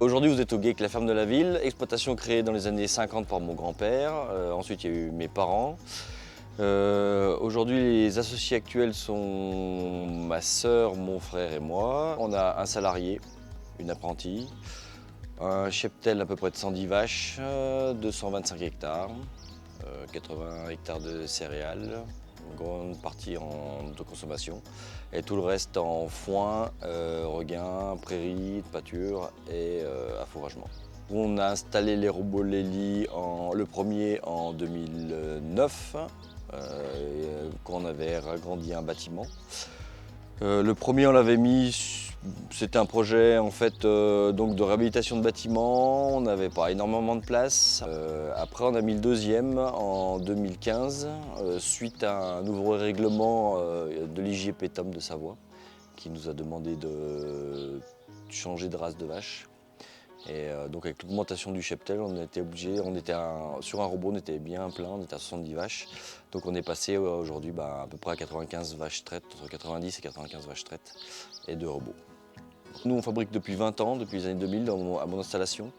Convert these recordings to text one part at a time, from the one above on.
Aujourd'hui, vous êtes au GEIC, la ferme de la ville, exploitation créée dans les années 50 par mon grand-père. Ensuite, il y a eu mes parents. Aujourd'hui, les associés actuels sont ma sœur, mon frère et moi. On a un salarié, une apprentie, un cheptel à peu près de 110 vaches, 225 hectares, 80 hectares de céréales, une grande partie en autoconsommation et tout le reste en foin, regain, prairies, pâture et affouragement. On a installé les robots Lely, le premier en 2009, quand on avait agrandi un bâtiment. Le premier, on l'avait mis, c'était un projet en fait donc de réhabilitation de bâtiments. On n'avait pas énormément de place. Après, on a mis le deuxième en 2015 suite à un nouveau règlement de l'IGPTOM de Savoie qui nous a demandé de changer de race de vache. Et donc avec l'augmentation du cheptel, on était obligé, sur un robot, on était bien plein, on était à 70 vaches. Donc on est passé aujourd'hui à peu près à 95 vaches traites, entre 90 et 95 vaches traites et 2 robots. Nous on fabrique depuis 20 ans, depuis les années 2000 à mon installation.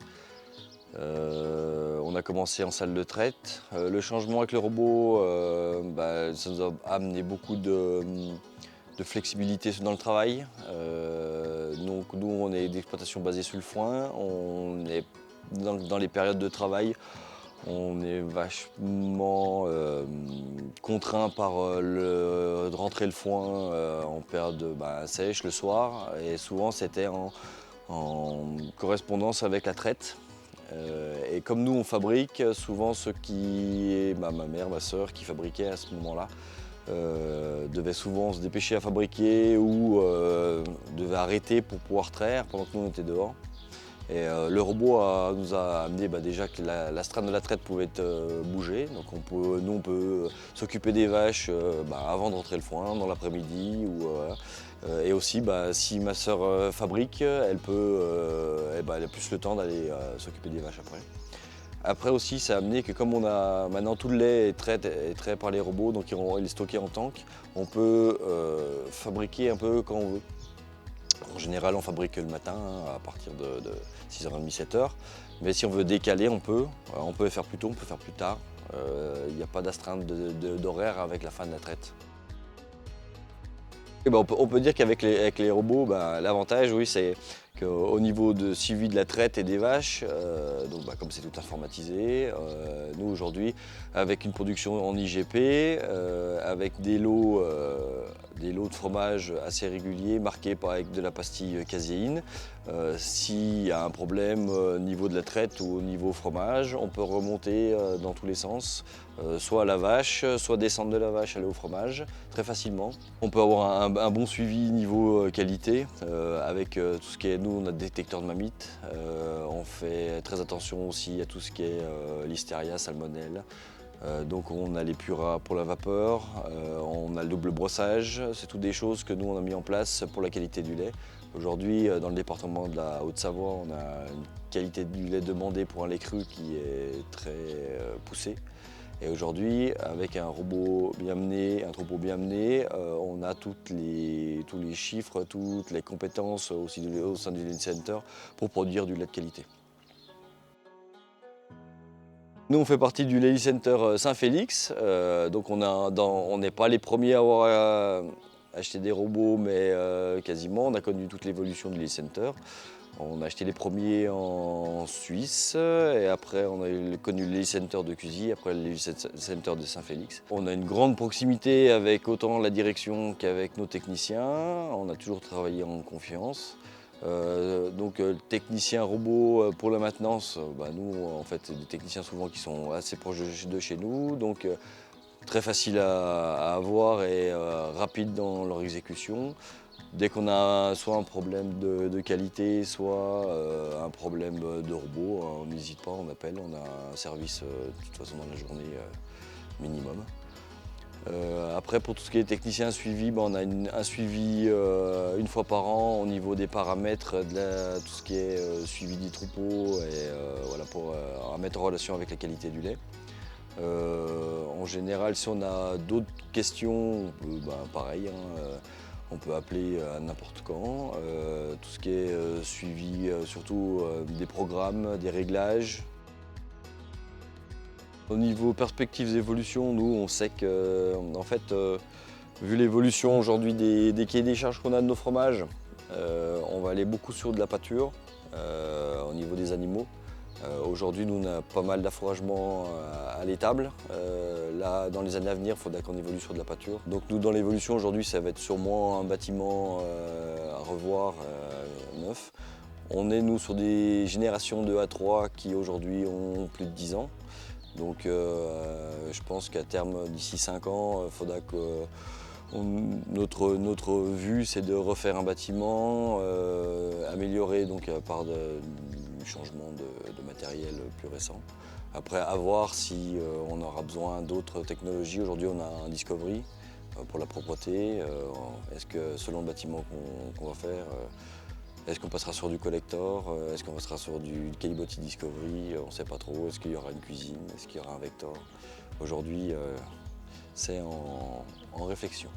On a commencé en salle de traite. Le changement avec le robot, ça nous a amené beaucoup de flexibilité dans le travail. Donc nous, on est d'exploitation basée sur le foin. On est dans les périodes de travail, on est vachement contraint par de rentrer le foin en période sèche le soir. Et souvent, c'était en correspondance avec la traite. Et comme nous, on fabrique, souvent ma mère, ma soeur qui fabriquaient à ce moment-là, devaient souvent se dépêcher à fabriquer ou devaient arrêter pour pouvoir traire pendant que nous on était dehors. Et le robot nous a amené déjà que la strane de la traite pouvait être bougée. Donc nous on peut s'occuper des vaches avant de rentrer le foin, dans l'après-midi. Et aussi si ma soeur fabrique, elle a plus le temps d'aller s'occuper des vaches après. Après aussi, ça a amené que comme on a maintenant tout le lait est trait par les robots, donc il est stocké en tank, on peut fabriquer un peu quand on veut. En général, on fabrique le matin à partir de 6h30, 7h. Mais si on veut décaler, on peut. On peut faire plus tôt, on peut faire plus tard. Il n'y a pas d'astreinte d'horaire avec la fin de la traite. On peut dire qu'avec les robots, l'avantage, oui, c'est qu'au niveau de suivi de la traite et des vaches, comme c'est tout informatisé, nous aujourd'hui, avec une production en IGP, avec des lots de fromage assez réguliers, marqués avec de la pastille caséine, s'il y a un problème au niveau de la traite ou au niveau fromage, on peut remonter dans tous les sens, soit à la vache, soit descendre de la vache, aller au fromage, très facilement. On peut avoir un bon suivi niveau qualité, avec tout ce qui est, nous on a des détecteurs de mammites, on fait très attention aussi à tout ce qui est listeria, salmonelle. Donc on a les puras pour la vapeur, on a le double brossage, c'est toutes des choses que nous on a mis en place pour la qualité du lait. Aujourd'hui, dans le département de la Haute-Savoie, on a une qualité du lait demandée pour un lait cru qui est très poussée. Et aujourd'hui, avec un robot bien mené, un troupeau bien mené, on a tous les chiffres, toutes les compétences aussi au sein du Lely Center pour produire du lait de qualité. Nous, on fait partie du Lely Center Saint-Félix, donc on n'est pas les premiers à avoir acheté des robots, mais quasiment. On a connu toute l'évolution du Lely Center. On a acheté les premiers en Suisse, et après on a connu le Lely Center de Cusy, après le Lely Center de Saint-Félix. On a une grande proximité avec autant la direction qu'avec nos techniciens. On a toujours travaillé en confiance. Technicien robot pour la maintenance, nous en fait c'est des techniciens souvent qui sont assez proches de chez nous, donc très facile à avoir et rapide dans leur exécution. Dès qu'on a soit un problème de qualité, soit un problème de robot, on n'hésite pas, on appelle, on a un service de toute façon dans la journée minimum. Après, pour tout ce qui est technicien suivi, on a un suivi une fois par an au niveau des paramètres, tout ce qui est suivi du troupeau et pour mettre en relation avec la qualité du lait. En général, si on a d'autres questions, pareil, On peut appeler à n'importe quand. Tout ce qui est suivi, surtout des programmes, des réglages. Au niveau perspectives d'évolution, nous on sait que, en fait, vu l'évolution aujourd'hui des cahiers des charges qu'on a de nos fromages, on va aller beaucoup sur de la pâture au niveau des animaux. Aujourd'hui, nous, on a pas mal d'affouragement à l'étable. Là, dans les années à venir, il faudra qu'on évolue sur de la pâture. Donc nous, dans l'évolution, aujourd'hui, ça va être sûrement un bâtiment à revoir, neuf. On est, nous, sur des générations de A3 qui, aujourd'hui, ont plus de 10 ans. Donc je pense qu'à terme, d'ici 5 ans, il faudra que notre vue, c'est de refaire un bâtiment, amélioré donc, par du changement de matériel plus récent. Après, à voir si on aura besoin d'autres technologies. Aujourd'hui, on a un Discovery pour la propreté. Est-ce que selon le bâtiment qu'on va faire, est-ce qu'on passera sur du collector? Est-ce qu'on passera sur du Caliboti Discovery? On ne sait pas trop. Est-ce qu'il y aura une cuisine? Est-ce qu'il y aura un vector? Aujourd'hui, c'est en réflexion.